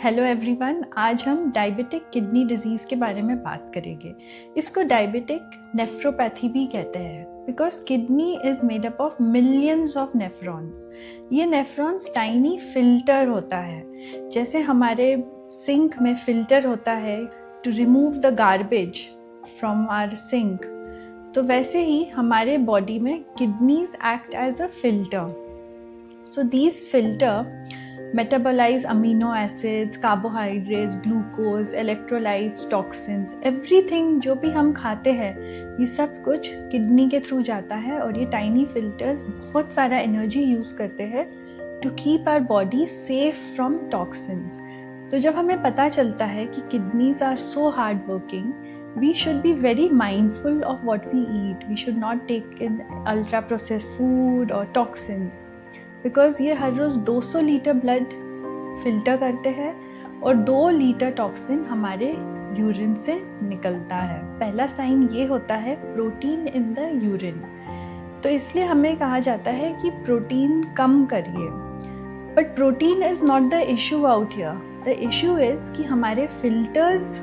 Hello everyone, आज हम diabetic kidney disease के बारे में बात करेंगे। इसको डायबिटिक नेफ्रोपैथी भी कहते हैं because kidney is made up of millions of nephrons. ये नेफ्रॉन्स टाइनी फिल्टर होता है, जैसे हमारे सिंक में फिल्टर होता है to remove the garbage from our sink, तो वैसे ही हमारे बॉडी में kidneys act as a filter. So these filter metabolize amino acids, carbohydrates, glucose, electrolytes, toxins, everything जो भी हम खाते हैं ये सब कुछ किडनी के थ्रू जाता है और ये टाइनी फिल्टर्स बहुत सारा एनर्जी यूज़ करते हैं to keep our body safe from toxins. तो जब हमें पता चलता है कि kidneys are so hard working, we should be very mindful of what we eat. We should not take in ultra processed food or toxins. Because ये हर रोज़ 200 litre blood filter करते हैं और 2 लीटर टॉक्सिन हमारे यूरिन से निकलता है। पहला sign ये होता है प्रोटीन इन द यूरिन, तो इसलिए हमें कहा जाता है कि प्रोटीन कम करिए। But protein is not the issue out here. The issue is कि हमारे फिल्टर्स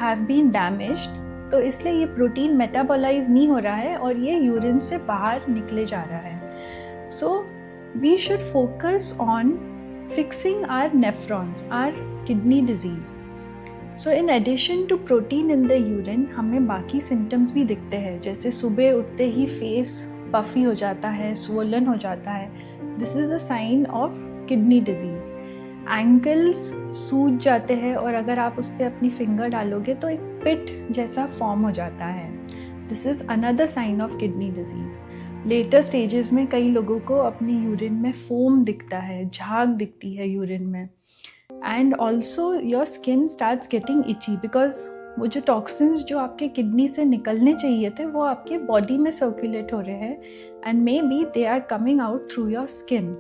हैव बीन डैमेज्ड, तो इसलिए ये प्रोटीन मेटाबोलाइज नहीं हो रहा है और ये यूरिन से बाहर निकले जा रहा है। सो we should focus on fixing our nephrons, our kidney disease. So in addition to protein in the urine, हमें बाकी symptoms भी दिखते हैं, जैसे सुबह उठते ही face puffy हो जाता है, swollen हो जाता है। This is a sign of kidney disease. Ankles सूज जाते हैं और अगर आप उस पर अपनी finger डालोगे तो एक pit जैसा form हो जाता है। This is another sign of kidney disease. Later stages में कई लोगों को अपनी यूरिन में फोम दिखता है, झाग दिखती है यूरिन में, and also your skin starts getting itchy because वो जो टॉक्सिन्स जो आपके किडनी से निकलने चाहिए थे वो आपके बॉडी में सर्कुलेट हो रहे हैं and maybe they are coming out through your skin.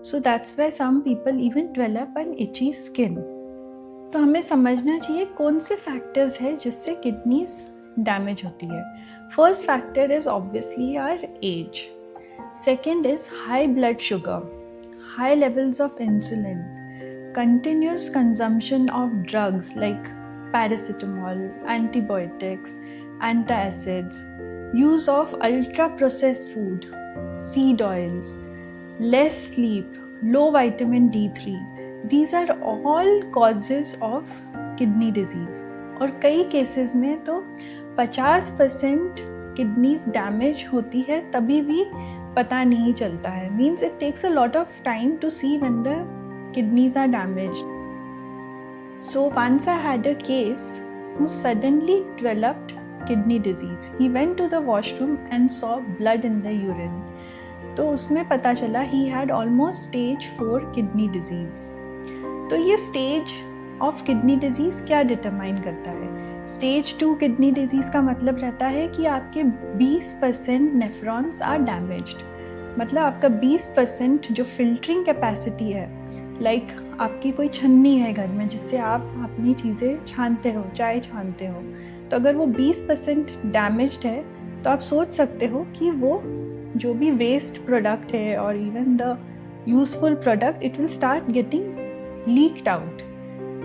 So that's why some people even develop an itchy skin. तो हमें समझना चाहिए कौन से फैक्टर्स है जिससे किडनीज डैमेज होती है। First factor is obviously our age. Second is high blood sugar, high levels of insulin, continuous consumption of drugs like paracetamol, antibiotics, antacids, use of ultra processed food, seed oils, less sleep, low vitamin D3. These are all causes of kidney disease. और कई cases में तो 50% kidneys damage होती है तभी भी पता नहीं चलता है। Means it takes a lot of time to see when the kidneys are damaged. So once I had a case who suddenly developed kidney disease. He went to the washroom and saw blood in the urine. तो उसमें पता चला he had almost stage 4 kidney disease. तो ये stage of kidney disease क्या determine करता है? Stage 2 kidney disease का मतलब रहता है कि आपके 20% nephrons are damaged. मतलब आपका 20% जो filtering capacity है, लाइक आपकी कोई छन्नी है घर में जिससे आप अपनी चीज़ें छानते हो, चाय छानते हो, तो अगर वो 20% डैमेज्ड है तो आप सोच सकते हो कि वो जो भी वेस्ट प्रोडक्ट है और even the useful product it will start getting leaked out.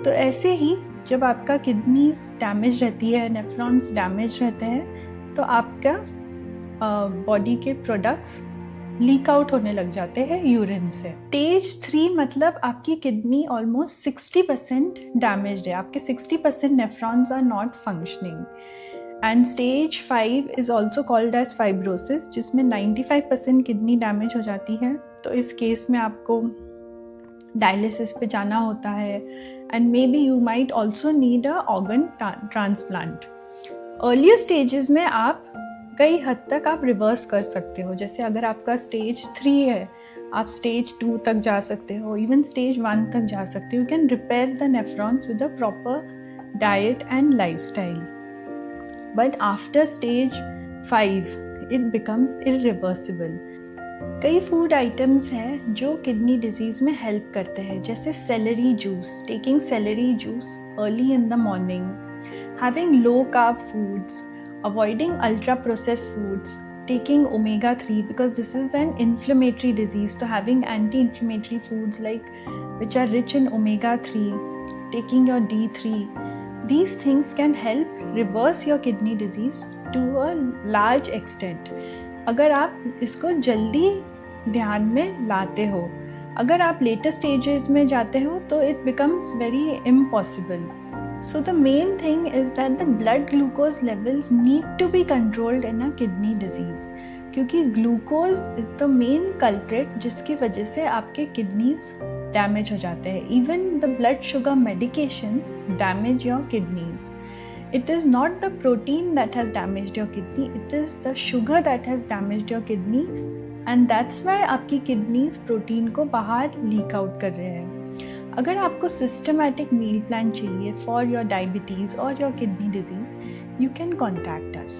तो ऐसे ही जब आपका किडनीज डैमेज रहती है, नेफ्रॉन्स डैमेज रहते हैं, तो आपका बॉडी के प्रोडक्ट्स लीक आउट होने लग जाते हैं यूरिन से। स्टेज 3 मतलब आपकी किडनी ऑलमोस्ट 60% डैमेज्ड है, आपके 60% nephrons are not functioning. End stage 5 is also called as fibrosis, जिसमें 95% किडनी डैमेज हो जाती है। तो इस केस में आपको डायलिसिस पे जाना होता है and may be you might also need a organ transplant. Earlier stages में आप कई हद तक आप रिवर्स कर सकते हो, जैसे अगर आपका स्टेज 3 है आप स्टेज 2 तक जा सकते हो, इवन स्टेज 1 तक जा सकते हो। You can repair the nephrons with a proper diet and lifestyle. But after stage 5 it becomes irreversible. कई फूड आइटम्स हैं जो किडनी डिजीज़ में हेल्प करते हैं, जैसे salary juice, taking salary juice early in the morning, having low carb foods, avoiding ultra processed foods, taking omega-3 because this is an inflammatory disease, so having anti-inflammatory foods like which are rich in omega-3, taking your D3, these things can help reverse your kidney disease to a large extent. अगर आप इसको जल्दी ध्यान में लाते हो, अगर आप later stages में जाते हो तो it becomes very impossible. So the main thing is that the blood glucose levels need to be controlled in a kidney disease, क्योंकि glucose is the main culprit जिसकी वजह से आपके किडनीज डैमेज हो जाते हैं. Even the blood sugar medications damage your kidneys. It is not the protein that has damaged your kidney, it is the sugar that has damaged your kidneys, and that's why आपकी kidneys protein को बाहर leak out कर रहे हैं. अगर आपको systematic meal plan चाहिए for your diabetes और your kidney disease, you can contact us.